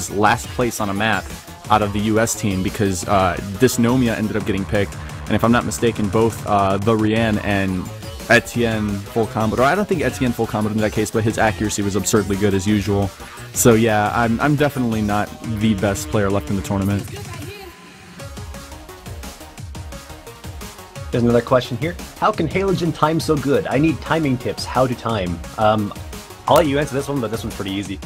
was last place on a map out of the US team because Dysnomia ended up getting picked, and if I'm not mistaken, both the Rian and Etienne full combo, or I don't think Etienne full combo in that case, but his accuracy was absurdly good as usual. So yeah, I'm definitely not the best player left in the tournament. There's another question here. How can Halogen time so good? I need timing tips. How to time? I'll let you answer this one, but this one's pretty easy.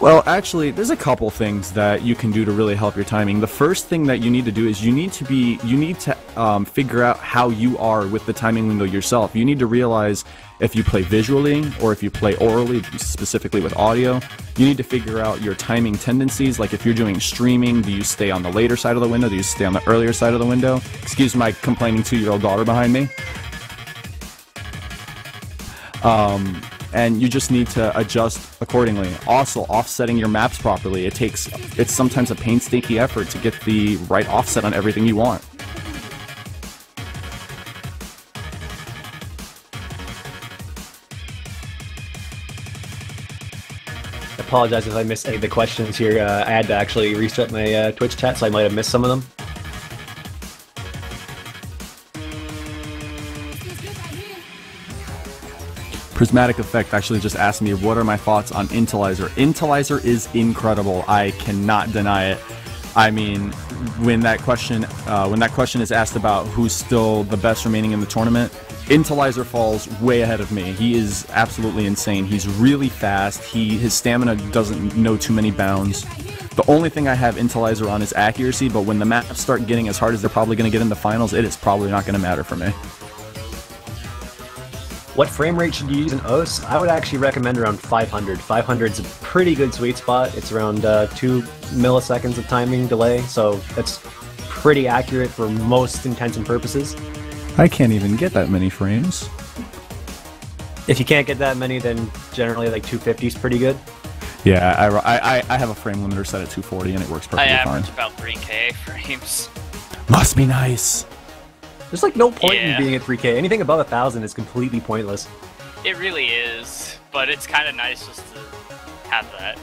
Well, actually, there's a couple things that you can do to really help your timing. The first thing that you need to do is you need to figure out how you are with the timing window yourself. You need to realize if you play visually or if you play orally, specifically with audio. You need to figure out your timing tendencies. Like if you're doing streaming, do you stay on the later side of the window? Do you stay on the earlier side of the window? Excuse my complaining 2-year-old daughter behind me. And you just need to adjust accordingly. Also, offsetting your maps properly. It's sometimes a painstaking effort to get the right offset on everything you want. I apologize if I missed any of the questions here. I had to actually restart my Twitch chat, so I might have missed some of them. Prismatic Effect actually just asked me what are my thoughts on Intelizer. Intelizer is incredible. I cannot deny it. I mean, when that question is asked about who's still the best remaining in the tournament, Intelizer falls way ahead of me. He is absolutely insane. He's really fast. His stamina doesn't know too many bounds. The only thing I have Intelizer on is accuracy, but when the maps start getting as hard as they're probably going to get in the finals, it is probably not going to matter for me. What frame rate should you use in OS? I would actually recommend around 500. 500 is a pretty good sweet spot. It's around 2 milliseconds of timing delay, so that's pretty accurate for most intents and purposes. I can't even get that many frames. If you can't get that many, then generally like 250 is pretty good. Yeah, I have a frame limiter set at 240 and it works perfectly fine. I average about 3K frames. Must be nice. There's like no point in being at 3K. Anything above 1,000 is completely pointless. It really is, but it's kind of nice just to have that.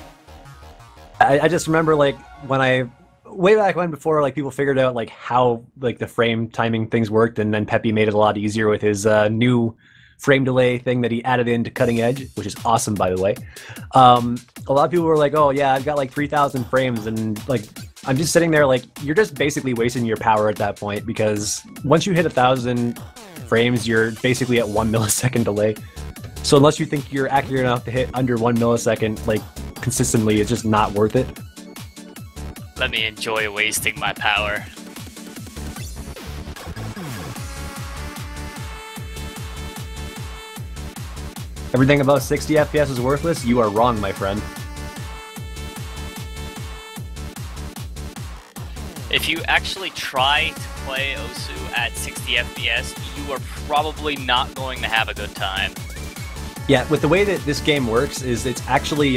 I just remember like when way back when, before like people figured out like how like the frame timing things worked, and then Peppy made it a lot easier with his new frame delay thing that he added into Cutting Edge, which is awesome, by the way. A lot of people were like, oh yeah, I've got like 3,000 frames, and like I'm just sitting there like, you're just basically wasting your power at that point, because once you hit 1,000 frames, you're basically at 1 millisecond delay. So unless you think you're accurate enough to hit under 1 millisecond, like consistently, it's just not worth it. Let me enjoy wasting my power. Everything above 60 FPS is worthless? You are wrong, my friend. If you actually try to play Osu at 60 FPS, you are probably not going to have a good time. Yeah, with the way that this game works is it's actually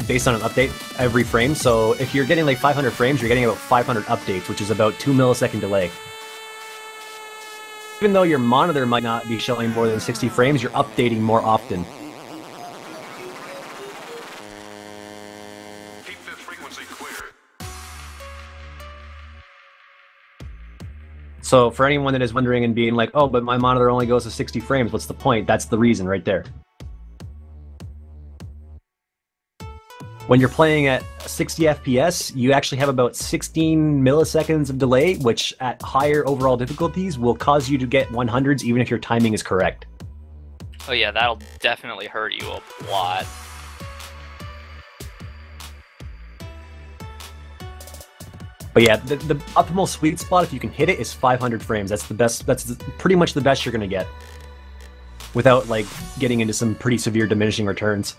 based on an update every frame. So if you're getting like 500 frames, you're getting about 500 updates, which is about 2 millisecond delay. Even though your monitor might not be showing more than 60 frames, you're updating more often. Keep this frequency clear. So for anyone that is wondering and being like, oh, but my monitor only goes to 60 frames, what's the point? That's the reason right there. When you're playing at 60 FPS, you actually have about 16 milliseconds of delay, which at higher overall difficulties will cause you to get 100s even if your timing is correct. Oh yeah, that'll definitely hurt you a lot. But yeah, the optimal sweet spot, if you can hit it, is 500 frames. That's the best. That's pretty much the best you're gonna get, without like getting into some pretty severe diminishing returns.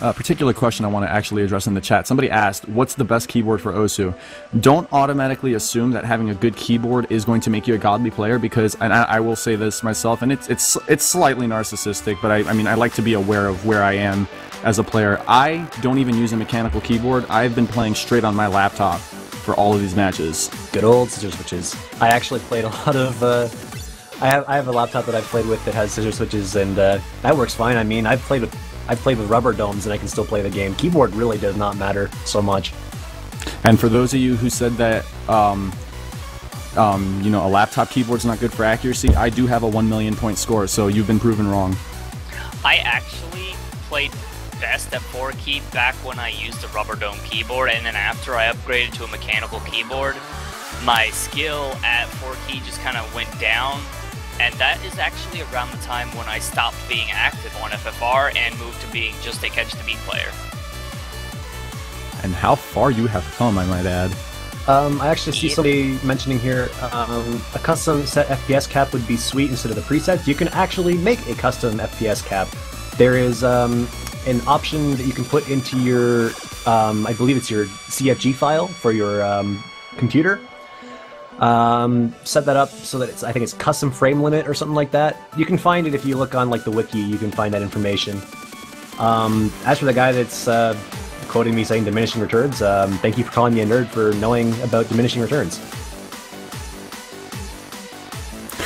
A particular question I want to actually address in the chat. Somebody asked, what's the best keyboard for Osu? Don't automatically assume that having a good keyboard is going to make you a godly player, because, and I will say this myself, and it's slightly narcissistic, but I mean, I like to be aware of where I am as a player. I don't even use a mechanical keyboard. I've been playing straight on my laptop for all of these matches. Good old scissor switches. I actually played a lot of. I have a laptop that I've played with that has scissor switches, and that works fine. I mean, I've played with rubber domes, and I can still play the game. Keyboard really does not matter so much. And for those of you who said that, you know, a laptop keyboard's not good for accuracy, I do have a 1 million point score, so you've been proven wrong. I actually played best at 4-key back when I used a rubber dome keyboard, and then after I upgraded to a mechanical keyboard, my skill at 4-key just kind of went down, and that is actually around the time when I stopped being active on FFR and moved to being just a catch-the-beat player. And how far you have come, I might add. I actually see somebody mentioning here, a custom set FPS cap would be sweet instead of the presets. You can actually make a custom FPS cap. There is an option that you can put into your, I believe it's your CFG file for your computer. Set that up so that I think it's custom frame limit or something like that. You can find it if you look on like the wiki, you can find that information. As for the guy that's quoting me saying diminishing returns, thank you for calling me a nerd for knowing about diminishing returns.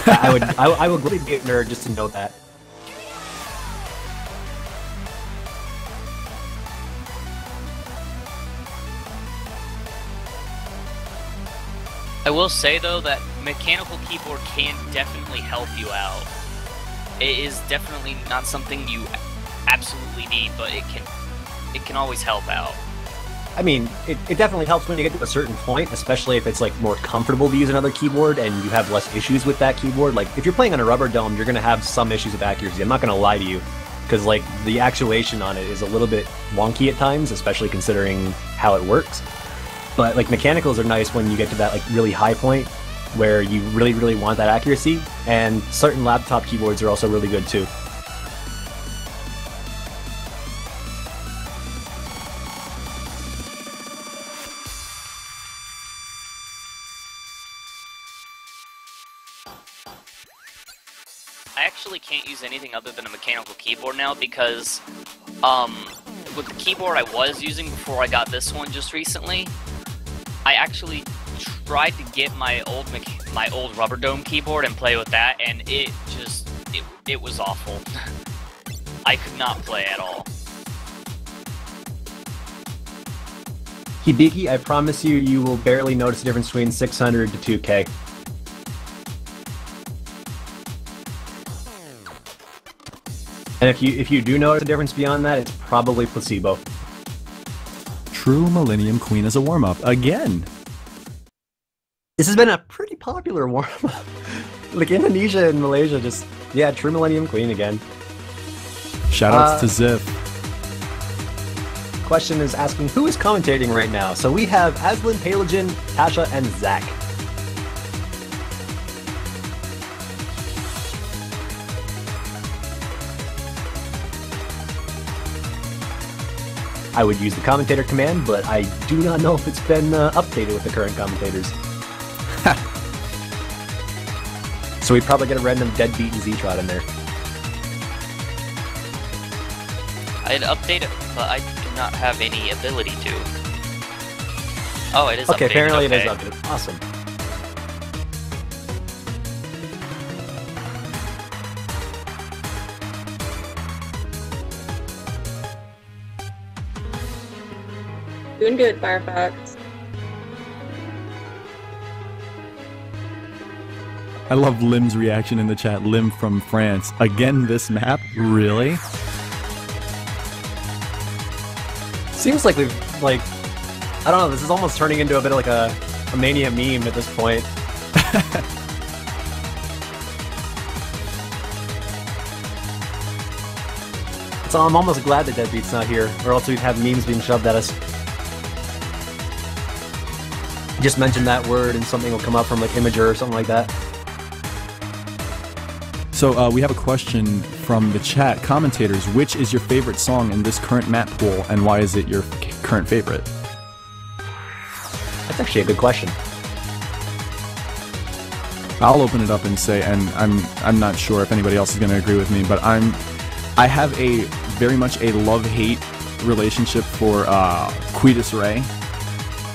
I would gladly be a nerd just to know that. I will say though that mechanical keyboard can definitely help you out. It is definitely not something you absolutely need, but it can always help out. I mean, it definitely helps when you get to a certain point, especially if it's like more comfortable to use another keyboard and you have less issues with that keyboard. Like if you're playing on a rubber dome, you're gonna have some issues with accuracy. I'm not gonna lie to you, because like the actuation on it is a little bit wonky at times, especially considering how it works. But like mechanicals are nice when you get to that like really high point where you really want that accuracy, and certain laptop keyboards are also really good too. I actually can't use anything other than a mechanical keyboard now because with the keyboard I was using before I got this one just recently, I actually tried to get my old rubber dome keyboard and play with that, and it was awful. I could not play at all. Hibiki, I promise you, you will barely notice the difference between 600 to 2K. And if you do notice a difference beyond that, it's probably placebo. True Millennium Queen as a warm-up again. This has been a pretty popular warm-up. Like Indonesia and Malaysia, just yeah, True Millennium Queen again. Shoutouts to Ziff. Question is asking who is commentating right now. So we have Aslan, Palagen, Tasha, and Zach. I would use the commentator command, but I do not know if it's been updated with the current commentators. So we'd probably get a random deadbeat and Z-Trot in there. I'd update it, but I do not have any ability to. Oh, it is okay, updated. Apparently okay. it is updated. Awesome. Doing good, Firefox. I love Lim's reaction in the chat. Lim from France. Again, this map? Really? Seems like we've, like, I don't know, this is almost turning into a bit of like a Mania meme at this point. So I'm almost glad that Deadbeat's not here, or else we'd have memes being shoved at us. Just mention that word and something will come up from like Imager or something like that. So we have a question from the chat. Commentators, which is your favorite song in this current map pool, and why is it your current favorite? That's actually a good question. I'll open it up and say, and I'm not sure if anybody else is going to agree with me, but I have a very much a love-hate relationship for Quietus Ray.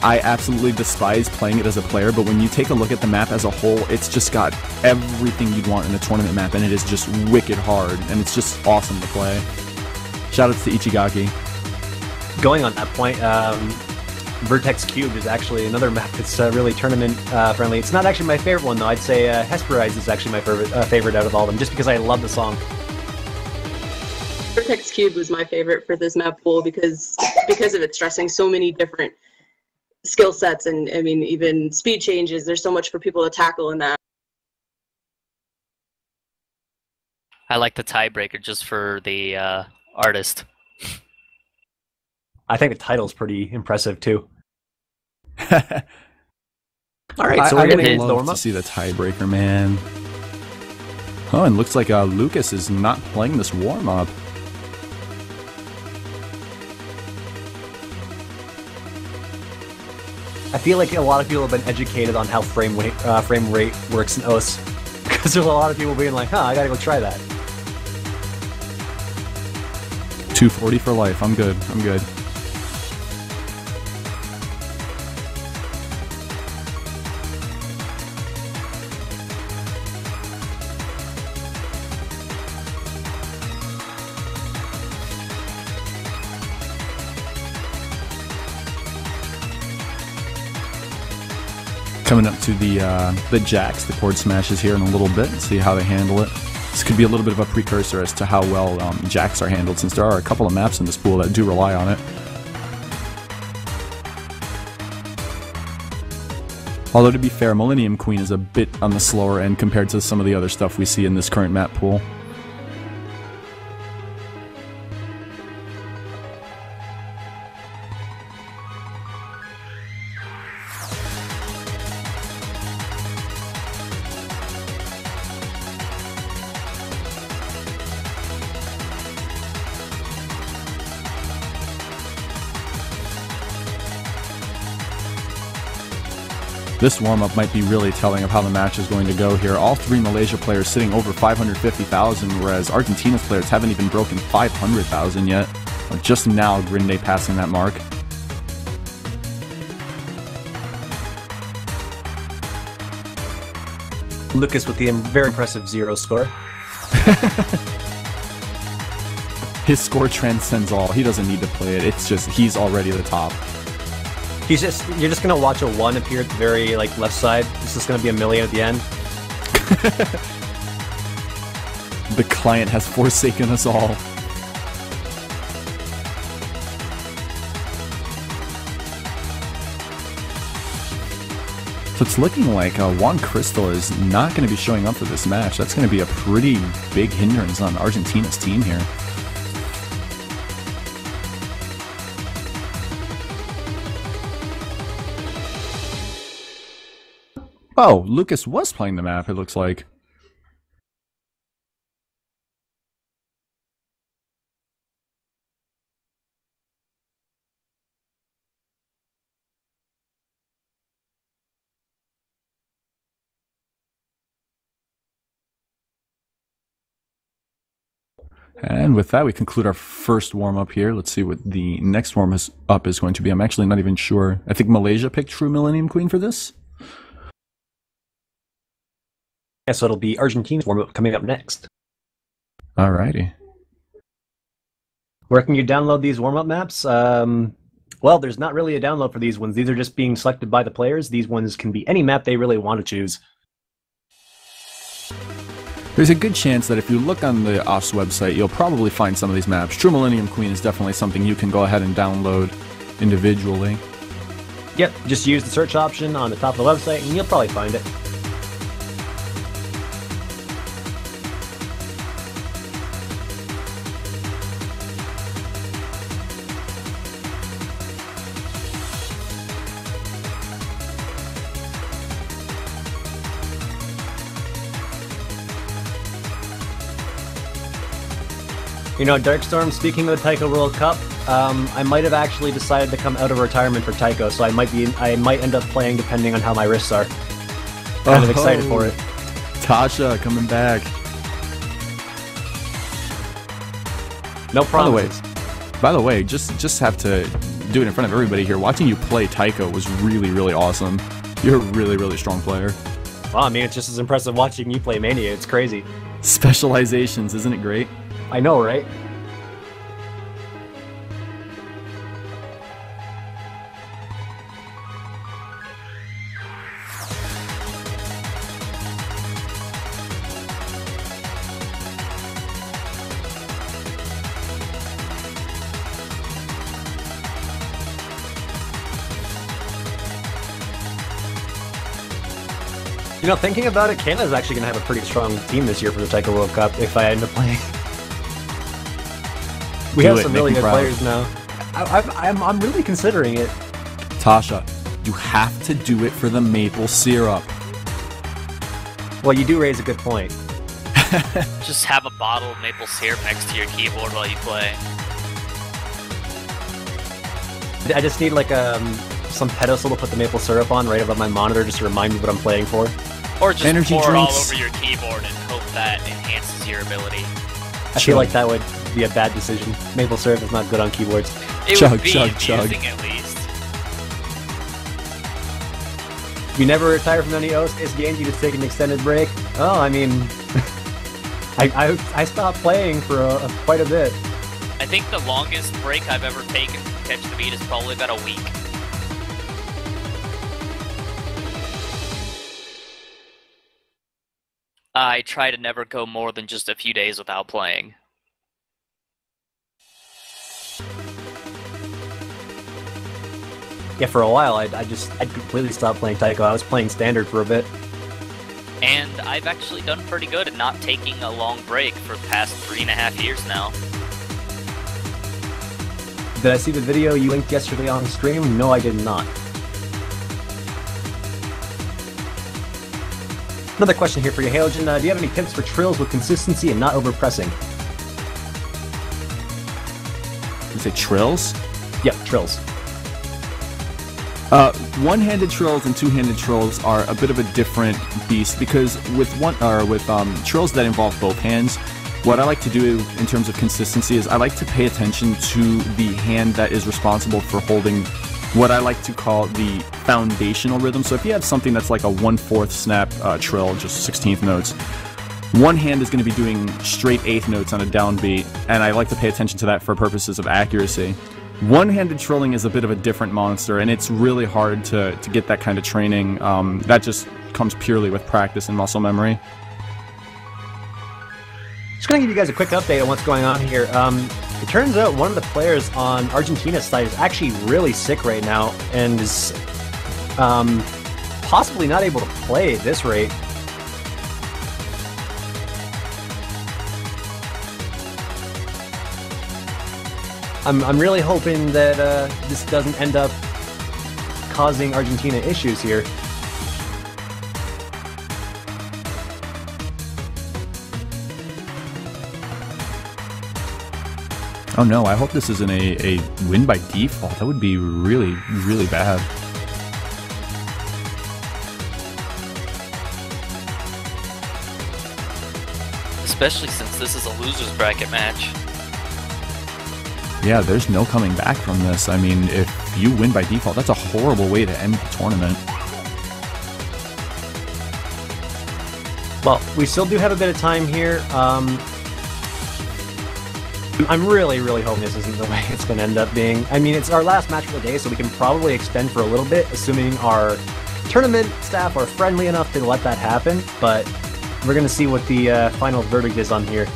I absolutely despise playing it as a player, but when you take a look at the map as a whole, it's just got everything you'd want in a tournament map, and it is just wicked hard, and it's just awesome to play. Shoutouts to Ichigaki. Going on that point, Vertex Cubed is actually another map that's really tournament friendly. It's not actually my favorite one though. I'd say Hesperize is actually my favorite out of all of them, just because I love the song. Vertex Cube was my favorite for this map pool because of it stressing so many different skill sets, and I mean even speed changes. There's so much for people to tackle in that. I like the tiebreaker just for the artist. I think the title's pretty impressive too. All right, so we're gonna would hit the love warm-up. to see the tiebreaker, man. Oh, and looks like Lucas is not playing this warm-up. I feel like a lot of people have been educated on how frame rate works in OS, because there's a lot of people being like, "Huh, I gotta go try that." 240 for life. I'm good. I'm good. Coming up to the jacks, the chord smashes here in a little bit, and see how they handle it. This could be a little bit of a precursor as to how well jacks are handled, since there are a couple of maps in this pool that do rely on it. Although to be fair, Millennium Queen is a bit on the slower end compared to some of the other stuff we see in this current map pool. This warm-up might be really telling of how the match is going to go here. All three Malaysia players sitting over 550,000, whereas Argentina's players haven't even broken 500,000 yet. Just now, Grinde passing that mark. Lucas with the very impressive 0 score. His score transcends all. He doesn't need to play it. It's just, he's already the top. You're just gonna watch a 1 appear at the very left side. It's just gonna be a million at the end. The client has forsaken us all. So it's looking like Juan Crystal is not going to be showing up for this match. That's going to be a pretty big hindrance on Argentina's team here. Oh, Lucas was playing the map, it looks like. And with that, we conclude our first warm-up here. Let's see what the next warm-up is going to be. I'm actually not even sure. I think Malaysia picked True Millennium Queen for this. Yeah, so it'll be Argentina's warm-up coming up next. Alrighty. Where can you download these warm-up maps? Well, there's not really a download for these ones. These are just being selected by the players. These ones can be any map they really want to choose. There's a good chance that if you look on the OS website, you'll probably find some of these maps. True Millennium Queen is definitely something you can go ahead and download individually. Yep, just use the search option on the top of the website and you'll probably find it. You know, Darkstorm, speaking of the Taiko World Cup, I might have actually decided to come out of retirement for Taiko, so I might end up playing depending on how my wrists are. Kind of excited for it. Tasha coming back. No promises. By the way, just have to do it in front of everybody here. Watching you play Taiko was really, really awesome. You're a really, really strong player. Well, I mean, it's just as impressive watching you play Mania. It's crazy. Specializations, isn't it great? I know, right? You know, thinking about it, Canada's actually going to have a pretty strong team this year for the Taiko World Cup if I end up playing. We have some really good players now. I'm really considering it. Tasha, you have to do it for the maple syrup. Well, you do raise a good point. Just have a bottle of maple syrup next to your keyboard while you play. I just need like some pedestal to put the maple syrup on right above my monitor just to remind me what I'm playing for. Or just Energy pour it all drinks. over your keyboard and hope that enhances your ability. I feel like that would be a bad decision. Maple syrup is not good on keyboards. It Chug, would be chug, amusing chug. at least. You never retire from any OS games, you just take an extended break? Oh, I mean... I stopped playing for quite a bit. I think the longest break I've ever taken from Catch the Beat is probably about a week. I try to never go more than just a few days without playing. Yeah, for a while, I'd completely stopped playing Taiko. I was playing Standard for a bit. And I've actually done pretty good at not taking a long break for the past 3.5 years now. Did I see the video you linked yesterday on stream? No, I did not. Another question here for you, Halogen. Do you have any tips for trills with consistency and not overpressing? You say trills? Yep, trills. One-handed trills and two-handed trills are a bit of a different beast because with trills that involve both hands, what I like to do in terms of consistency is I like to pay attention to the hand that is responsible for holding what I like to call the foundational rhythm. So if you have something that's like a 1/4 snap trill, just 16th notes, one hand is going to be doing straight 8th notes on a downbeat, and I like to pay attention to that for purposes of accuracy. One-handed trilling is a bit of a different monster, and it's really hard to get that kind of training. That just comes purely with practice and muscle memory. Just gonna give you guys a quick update on what's going on here. It turns out one of the players on Argentina's side is actually really sick right now, and is possibly not able to play at this rate. I'm really hoping that this doesn't end up causing Argentina issues here. Oh no, I hope this isn't a win by default. That would be really, really bad. Especially since this is a loser's bracket match. Yeah, there's no coming back from this. I mean, if you win by default, that's a horrible way to end the tournament. Well, we still do have a bit of time here. I'm really, really hoping this isn't the way it's going to end up being. I mean, it's our last match of the day, so we can probably extend for a little bit, assuming our tournament staff are friendly enough to let that happen, but we're going to see what the final verdict is on here.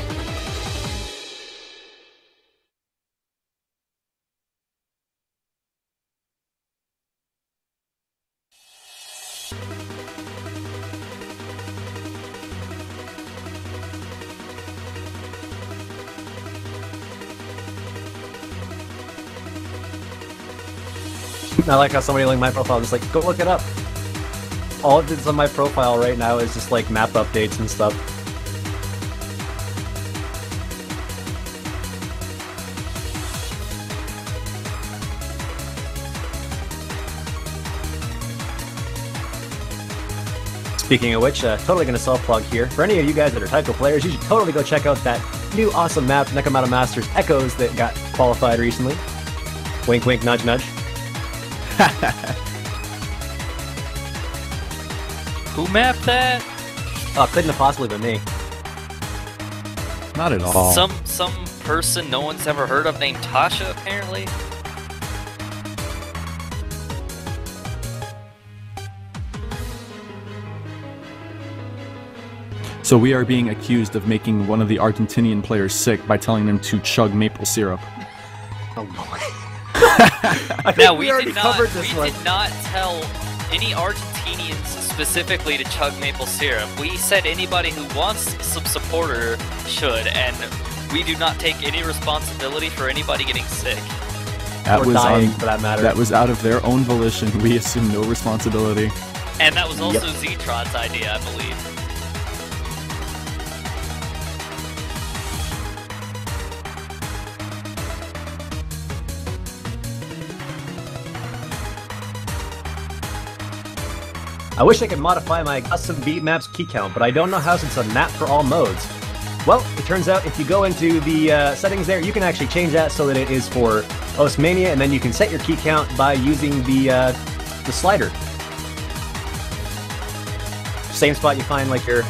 I like how somebody linked my profile, just like, go look it up. All of it's on my profile right now is just like map updates and stuff. Speaking of which, totally gonna self-plug here. For any of you guys that are Taiko players, you should totally go check out that new awesome map, Nekomata Masters Echoes, that got qualified recently. Wink, wink, nudge, nudge. Who mapped that? Oh, couldn't have possibly been me. Not at all. Some person no one's ever heard of named Tasha, apparently. So we are being accused of making one of the Argentinian players sick by telling them to chug maple syrup. Oh boy. Now we already did not tell any Argentinians specifically to chug maple syrup. We said anybody who wants some supporter should, and we do not take any responsibility for anybody getting sick. That Or was dying, for that matter. That was out of their own volition. We assume no responsibility. And that was also Zetrot's idea, I believe. I wish I could modify my custom beat map's key count, but I don't know how since it's a map for all modes. Well, it turns out if you go into the settings there, you can actually change that so that it is for host Mania, and then you can set your key count by using the slider. Same spot you find like your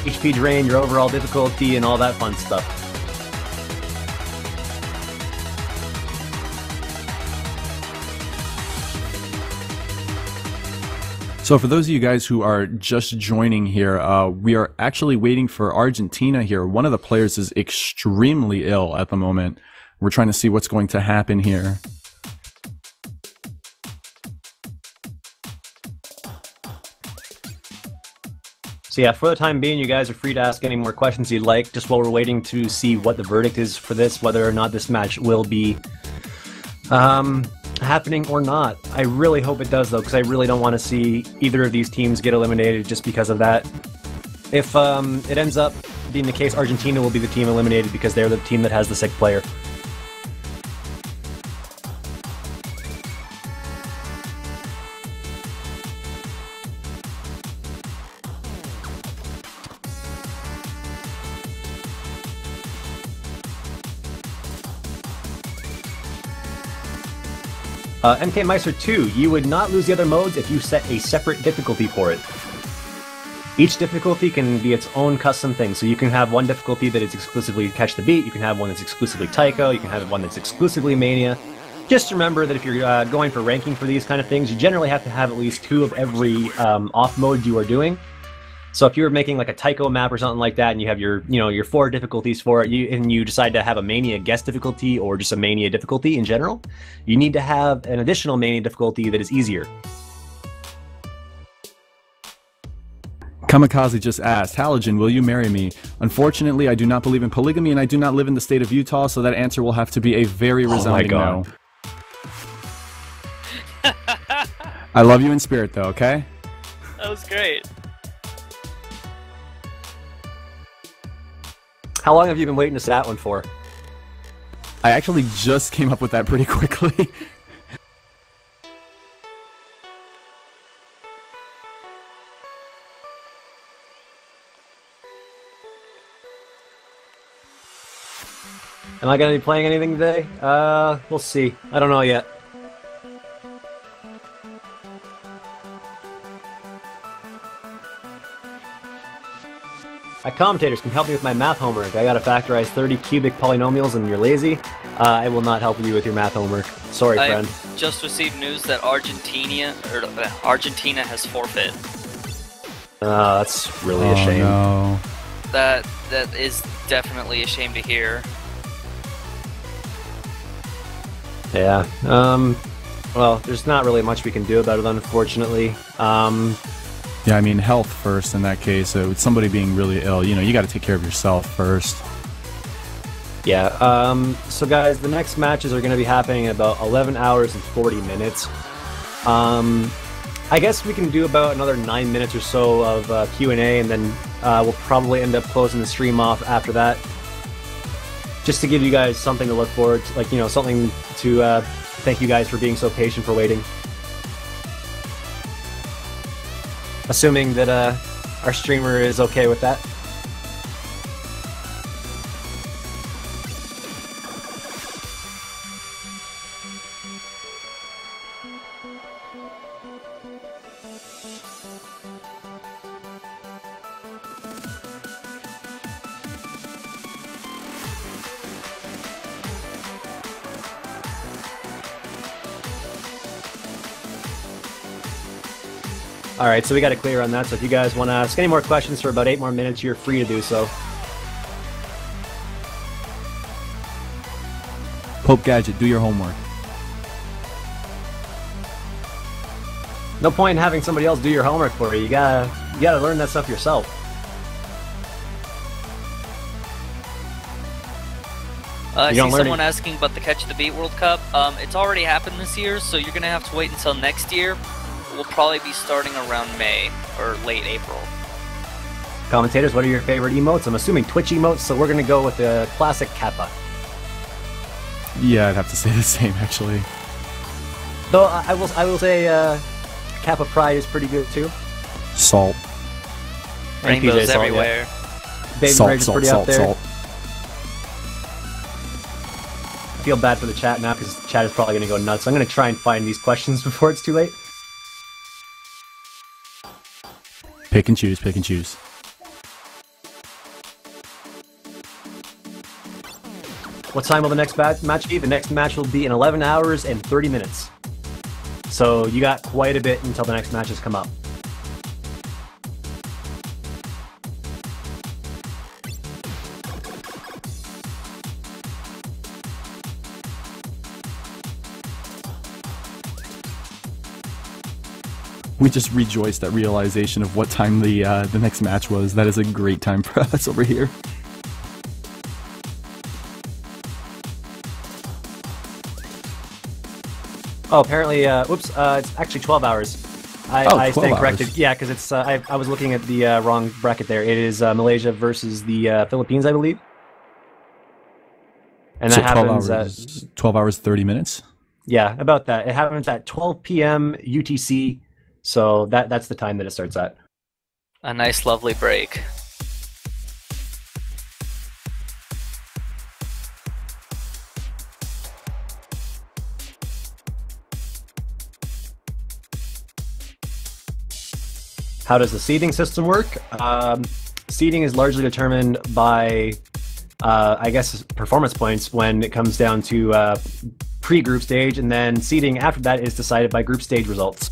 HP drain, your overall difficulty, and all that fun stuff. So for those of you guys who are just joining here, we are actually waiting for Argentina here. One of the players is extremely ill at the moment. We're trying to see what's going to happen here. So yeah, for the time being, you guys are free to ask any more questions you'd like, just while we're waiting to see what the verdict is for this, whether or not this match will be happening or not. I really hope it does, though, because I really don't want to see either of these teams get eliminated just because of that. If it ends up being the case, Argentina will be the team eliminated because they're the team that has the sick player. MK Meister 2, you would not lose the other modes if you set a separate difficulty for it. Each difficulty can be its own custom thing, so you can have one difficulty that is exclusively Catch the Beat, you can have one that's exclusively Taiko, you can have one that's exclusively Mania. Just remember that if you're going for ranking for these kind of things, you generally have to have at least 2 of every off mode you are doing. So if you're making like a Taiko map or something like that, and you have your, your 4 difficulties for it, and you decide to have a Mania guest difficulty or just a Mania difficulty in general, you need to have an additional Mania difficulty that is easier. Kamikaze just asked, Halogen, will you marry me? Unfortunately, I do not believe in polygamy, and I do not live in the state of Utah, so that answer will have to be a very resounding no. I love you in spirit, though, okay? That was great. How long have you been waiting to say that one for? I actually just came up with that pretty quickly. Am I going to be playing anything today? We'll see. I don't know yet. My commentators can help me with my math homework. I gotta factorize 30 cubic polynomials and you're lazy. I will not help you with your math homework. Sorry, friend. I've just received news that Argentina has forfeit. That's really a shame. No. That is definitely a shame to hear. Yeah. Well, there's not really much we can do about it, unfortunately. Yeah, I mean, health first in that case. With somebody being really ill, you got to take care of yourself first. Yeah, so guys, the next matches are going to be happening in about 11 hours and 40 minutes. I guess we can do about another 9 minutes or so of Q&A, and then we'll probably end up closing the stream off after that. Just to give you guys something to look forward to, like, something to thank you guys for being so patient for waiting. Assuming that our streamer is okay with that. All right, so we got it clear on that. So if you guys want to ask any more questions for about 8 more minutes, you're free to do so. Pope Gadget, do your homework. No point in having somebody else do your homework for you. You gotta learn that stuff yourself. I see someone asking about the Catch the Beat World Cup. It's already happened this year, so you're gonna have to wait until next year. We'll probably be starting around May or late April. Commentators, what are your favorite emotes? I'm assuming Twitch emotes, so we're gonna go with the classic Kappa. Yeah, I'd have to say the same, actually. Though I will say Kappa Pride is pretty good too. Salt. Rainbows Salt, everywhere. Yeah. Baby Salt, Rage is salt, pretty salt, up there. salt. I feel bad for the chat now because chat is probably gonna go nuts. I'm gonna try and find these questions before it's too late. Pick and choose, pick and choose. What time will the next match be? The next match will be in 11 hours and 30 minutes. So you got quite a bit until the next matches come up. We just rejoiced at realization of what time the next match was. That is a great time for us over here. Oh, apparently, whoops, it's actually 12 hours. I stand corrected. Yeah, because it's I was looking at the wrong bracket there. It is Malaysia versus the Philippines, I believe. And So that 12 happens hours, 12 hours, 30 minutes? Yeah, about that. It happens at 12 p.m. UTC, so that's the time that it starts at. A nice, lovely break. How does the seeding system work? Seeding is largely determined by, I guess, performance points when it comes down to pre-group stage, and then seeding after that is decided by group stage results.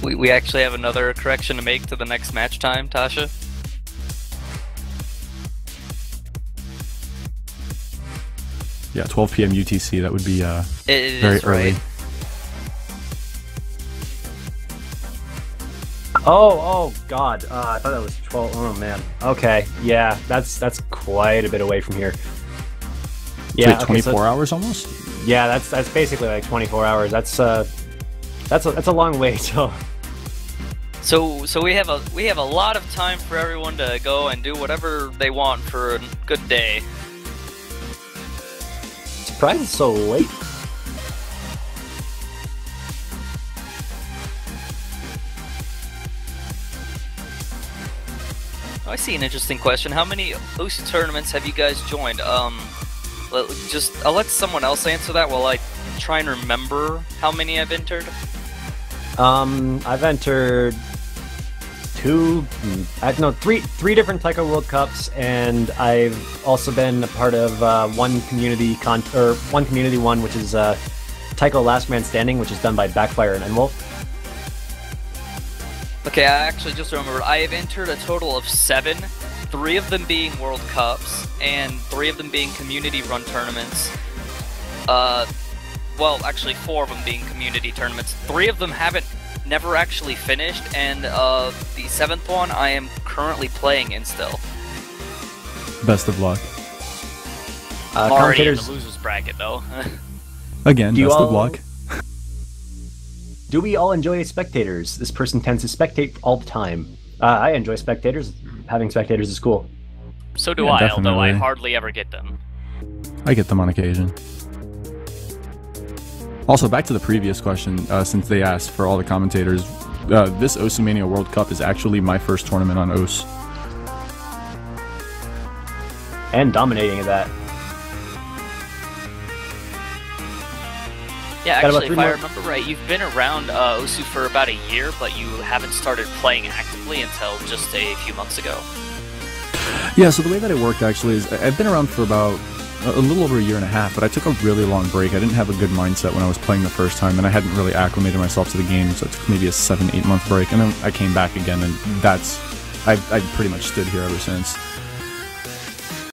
We actually have another correction to make to the next match time, Tasha. Yeah, 12 p.m. UTC. That would be It very is early. right. Oh God! I thought that was 12. Oh man. Okay, yeah, that's quite a bit away from here. Yeah, Wait, 24 hours almost? Yeah, that's basically like 24 hours. That's a long way. So we have a lot of time for everyone to go and do whatever they want for a good day. Surprised it's so late. Oh, I see an interesting question. How many OC tournaments have you guys joined? I'll let someone else answer that while I try and remember how many I've entered. I've entered three different Taiko World Cups, and I've also been a part of one community one, which is Taiko Last Man Standing, which is done by Backfire and Enwolf. Okay, I actually just remembered. I have entered a total of 7, 3 of them being World Cups, and 3 of them being community-run tournaments. Well, actually 4 of them being community tournaments. 3 of them never actually finished, and the 7th one I am currently playing in still. Best of luck. Already in the losers bracket, though. Again, best of luck. Do we all enjoy spectators? This person tends to spectate all the time. I enjoy spectators. Having spectators is cool. So do Yeah, I, definitely. although I hardly ever get them. I get them on occasion. Also, back to the previous question, since they asked for all the commentators, this Mania World Cup is actually my first tournament on OS. And dominating at that. Yeah, Got about actually, 3 if I more. remember right, you've been around Osu for about a year, but you haven't started playing actively until just a few months ago. Yeah, so the way that it worked actually is I've been around for about a little over a year and a half, but I took a really long break. I didn't have a good mindset when I was playing the first time, and I hadn't really acclimated myself to the game, so it took maybe a 7-8 month break, and then I came back again, and I've pretty much stood here ever since.